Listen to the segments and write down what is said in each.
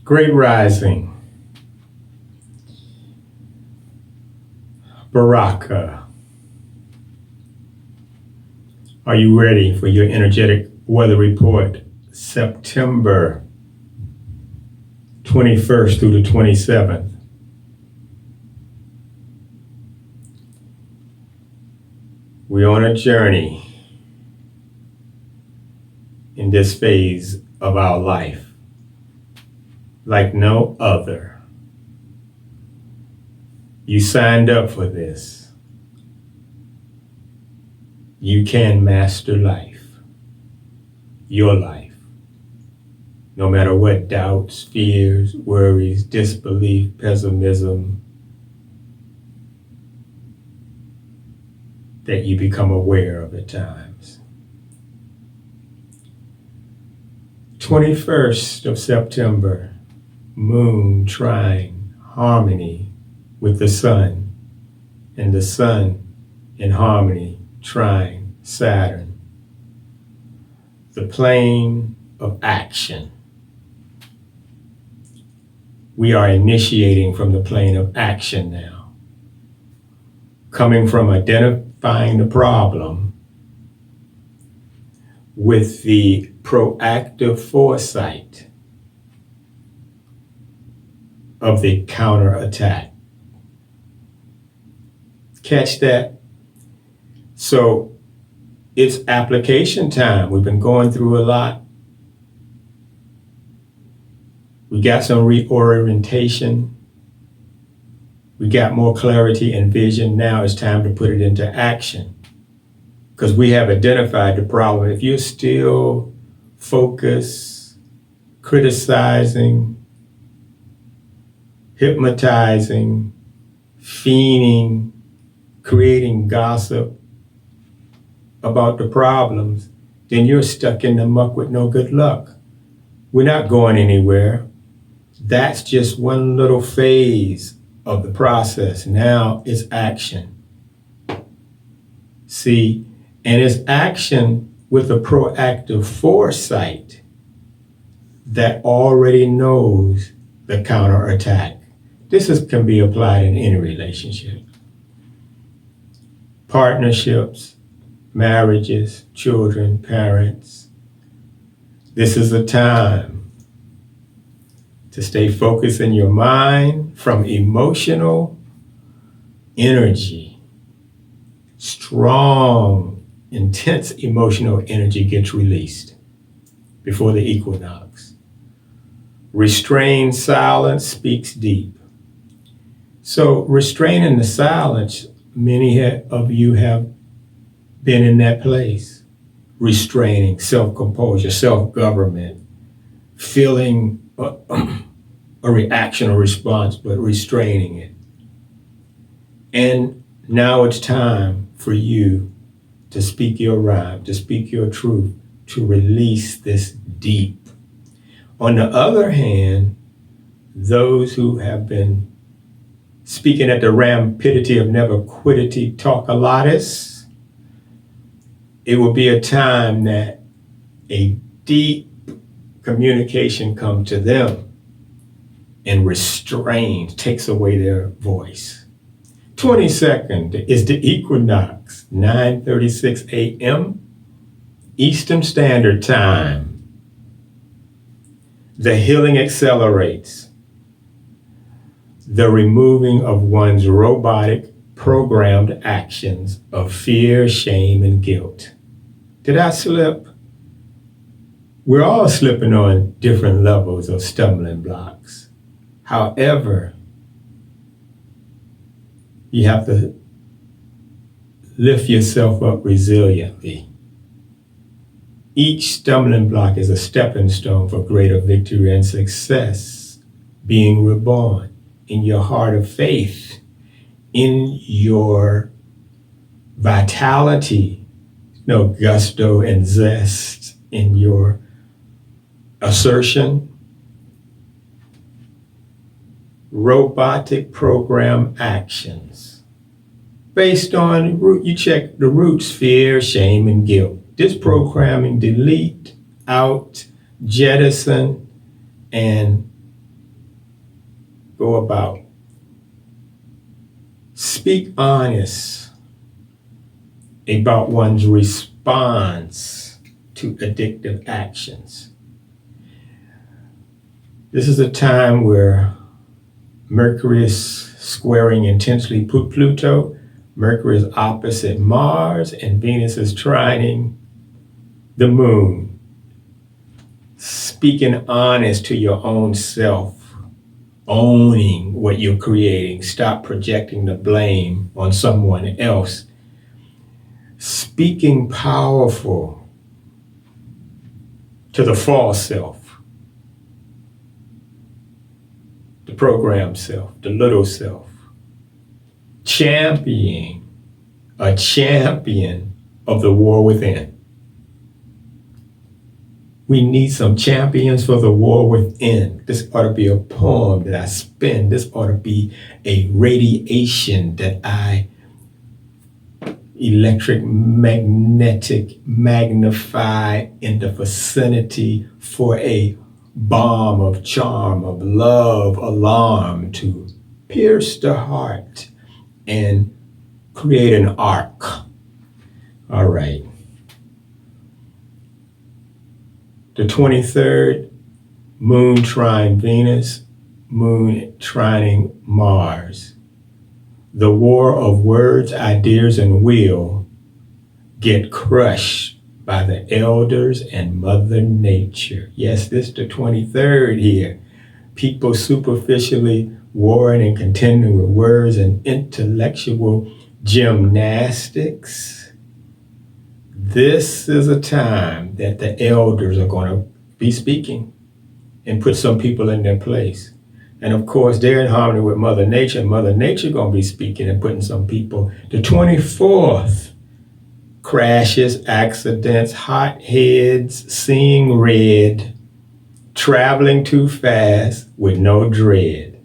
Great Rising, Baraka. Are you ready for your energetic weather report, September 21st through the 27th? We're on a journey in this phase of our life like no other. You signed up for this. You can master life, your life, no matter what doubts, fears, worries, disbelief, pessimism that you become aware of at times. 21st of September, Moon trine harmony with the Sun, and the Sun in harmony trine Saturn. The plane of action. We are initiating from the plane of action now. Coming from identifying the problem with the proactive foresight of the counterattack. Catch that? So it's application time. We've been going through a lot. We got some reorientation. We got more clarity and vision. Now it's time to put it into action, because we have identified the problem. If you're still focused, criticizing, hypnotizing, fiending, creating gossip about the problems, then you're stuck in the muck with no good luck. We're not going anywhere. That's just one little phase of the process. Now it's action. See, and it's action with a proactive foresight that already knows the counterattack. This can be applied in any relationship. Partnerships, marriages, children, parents. This is a time to stay focused in your mind from emotional energy. Strong, intense emotional energy gets released before the equinox. Restrained silence speaks deep. So restraining the silence, many of you have been in that place. Restraining, self-composure, self-government, feeling a reaction or response, but restraining it. And now it's time for you to speak your rhyme, to speak your truth, to release this deep. On the other hand, those who have been speaking at the rampidity of never quittity talk-a-lotus, it will be a time that a deep communication comes to them and restrains, takes away their voice. 22nd is the equinox, 9:36 a.m. Eastern Standard Time. The healing accelerates. The removing of one's robotic, programmed actions of fear, shame, and guilt. Did I slip? We're all slipping on different levels of stumbling blocks. However, you have to lift yourself up resiliently. Each stumbling block is a stepping stone for greater victory and success, being reborn in your heart of faith, in your vitality, gusto and zest, in your assertion. Robotic program actions based on you check the roots: fear, shame, and guilt. This programming delete, out, jettison, and go about. Speak honest about one's response to addictive actions. This is a time where Mercury is squaring intensely Pluto. Mercury is opposite Mars, and Venus is trining the moon. Speaking honest to your own self, owning what you're creating. Stop projecting the blame on someone else. Speaking powerful to the false self, the programmed self, the little self. Championing, a champion of the war within. We need some champions for the war within. This ought to be a poem that I spin. This ought to be a radiation that I electric, magnetic, magnify in the vicinity for a bomb of charm, of love, alarm to pierce the heart and create an arc. All right. The 23rd, moon trine Venus, moon trining Mars. The war of words, ideas, and will get crushed by the elders and Mother Nature. Yes, this is the 23rd here. People superficially warring and contending with words and intellectual gymnastics. This is a time that the elders are going to be speaking and put some people in their place. And of course, they're in harmony with Mother Nature. Mother Nature going to be speaking and putting some people. The 24th, crashes, accidents, hot heads, seeing red, traveling too fast with no dread.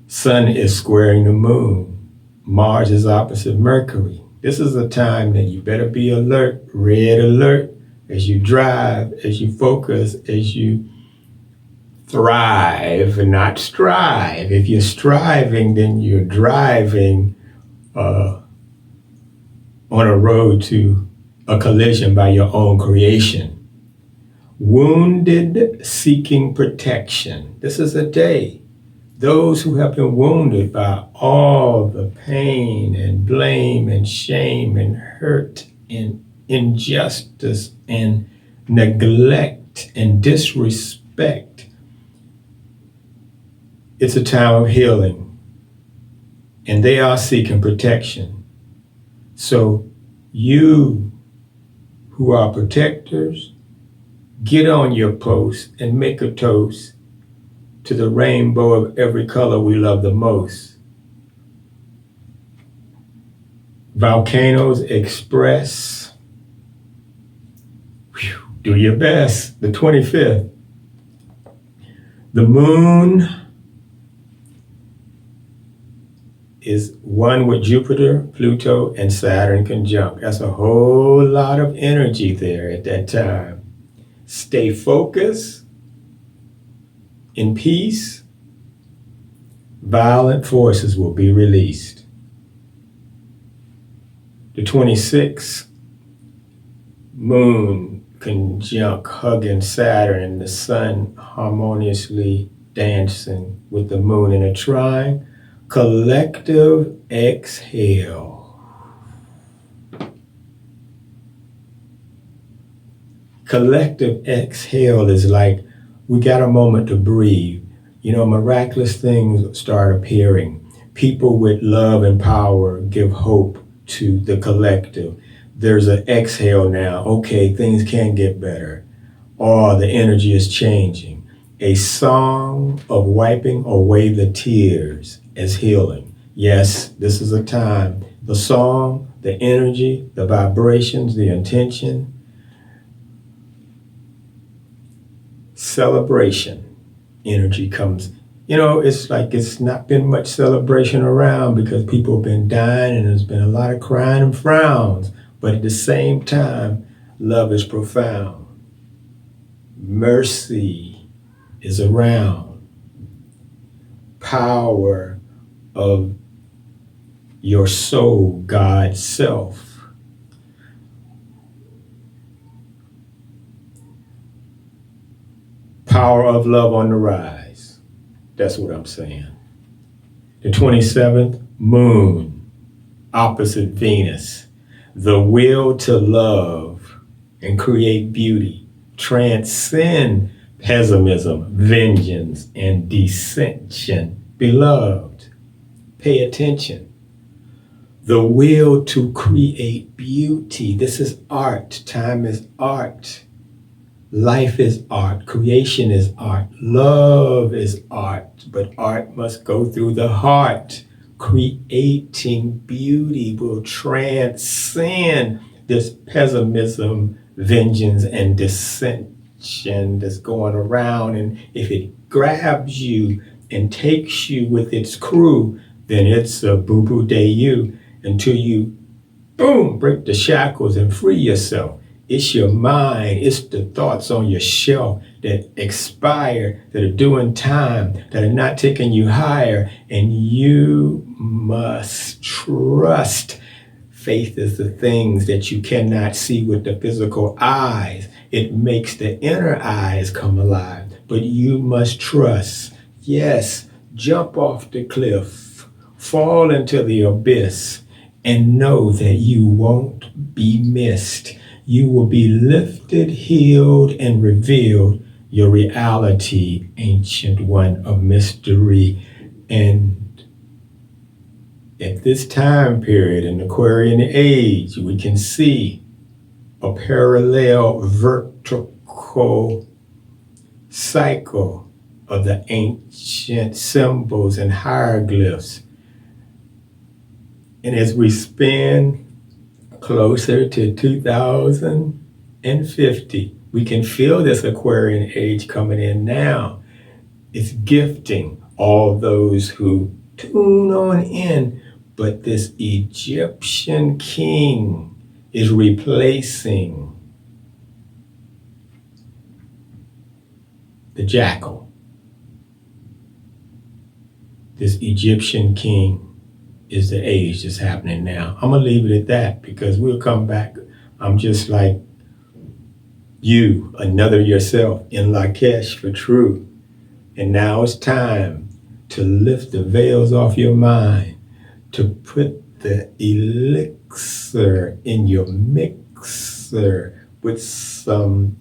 Sun is squaring the moon. Mars is opposite Mercury. This is a time that you better be alert, red alert, as you drive, as you focus, as you thrive and not strive. If you're striving, then you're driving on a road to a collision by your own creation. Wounded seeking protection. This is a day. Those who have been wounded by all the pain and blame and shame and hurt and injustice and neglect and disrespect. It's a time of healing, and they are seeking protection. So you who are protectors, get on your post and make a toast to the rainbow of every color we love the most. Volcanoes express. Do your best. The 25th. The moon is one with Jupiter, Pluto, and Saturn conjunct. That's a whole lot of energy there at that time. Stay focused, in peace. Violent forces will be released. The 26th, moon conjunct hugging Saturn and the sun harmoniously dancing with the moon in a trine. Collective exhale. Collective exhale is like we got a moment to breathe. Miraculous things start appearing. People with love and power give hope to the collective. There's an exhale now. Okay, things can get better. Or the energy is changing. A song of wiping away the tears as healing. Yes, this is a time. The song, the energy, the vibrations, the intention, celebration energy comes. It's like it's not been much celebration around because people have been dying and there's been a lot of crying and frowns. But at the same time, love is profound. Mercy is around. power of your soul, God's self. Power of love on the rise. That's what I'm saying. The 27th, moon, opposite Venus. The will to love and create beauty, transcend pessimism, vengeance, and dissension. Beloved, pay attention. The will to create beauty. This is art. Time is art. Life is art. Creation is art. Love is art. But art must go through the heart. Creating beauty will transcend this pessimism, vengeance, and dissension that's going around. And if it grabs you and takes you with its crew, then it's a boo-boo day you until you, boom, break the shackles and free yourself. It's your mind, it's the thoughts on your shelf that expire, that are doing time, that are not taking you higher, and you must trust. Faith is the things that you cannot see with the physical eyes. It makes the inner eyes come alive, but you must trust. Yes, jump off the cliff, fall into the abyss, and know that you won't be missed. You will be lifted, healed, and revealed your reality, ancient one of mystery. And at this time period in Aquarian age, we can see a parallel vertical cycle of the ancient symbols and hieroglyphs. And as we spin closer to 2050, we can feel this Aquarian age coming in now. It's gifting all those who tune on in, but this Egyptian king is replacing the jackal. This Egyptian king is the age that's happening now. I'm gonna leave it at that because we'll come back. I'm just like you, another yourself in Lakesh for true. And now it's time to lift the veils off your mind, to put the elixir in your mixer with some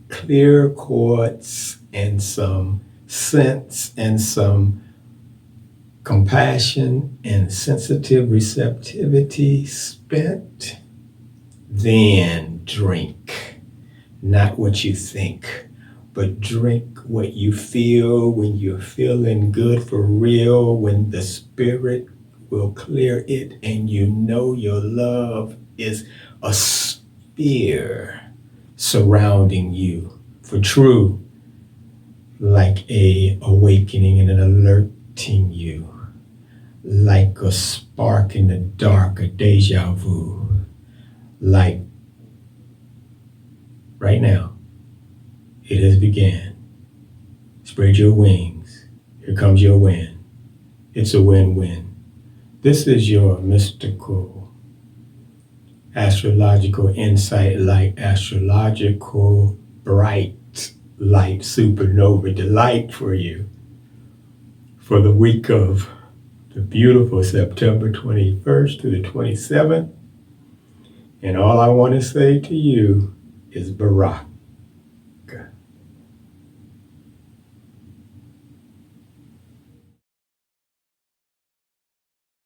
clear quartz and some scents and some compassion and sensitive receptivity spent, then drink. Not what you think, but drink what you feel when you're feeling good for real, when the spirit will clear it and you know your love is a sphere surrounding you for true, like a awakening and an alerting you. Like a spark in the dark, a deja vu. Like right now, it has begun. Spread your wings. Here comes your win. It's a win-win. This is your mystical, astrological insight, like astrological bright light supernova delight for you for the week of the beautiful September 21st to the 27th. And all I want to say to you is Barak.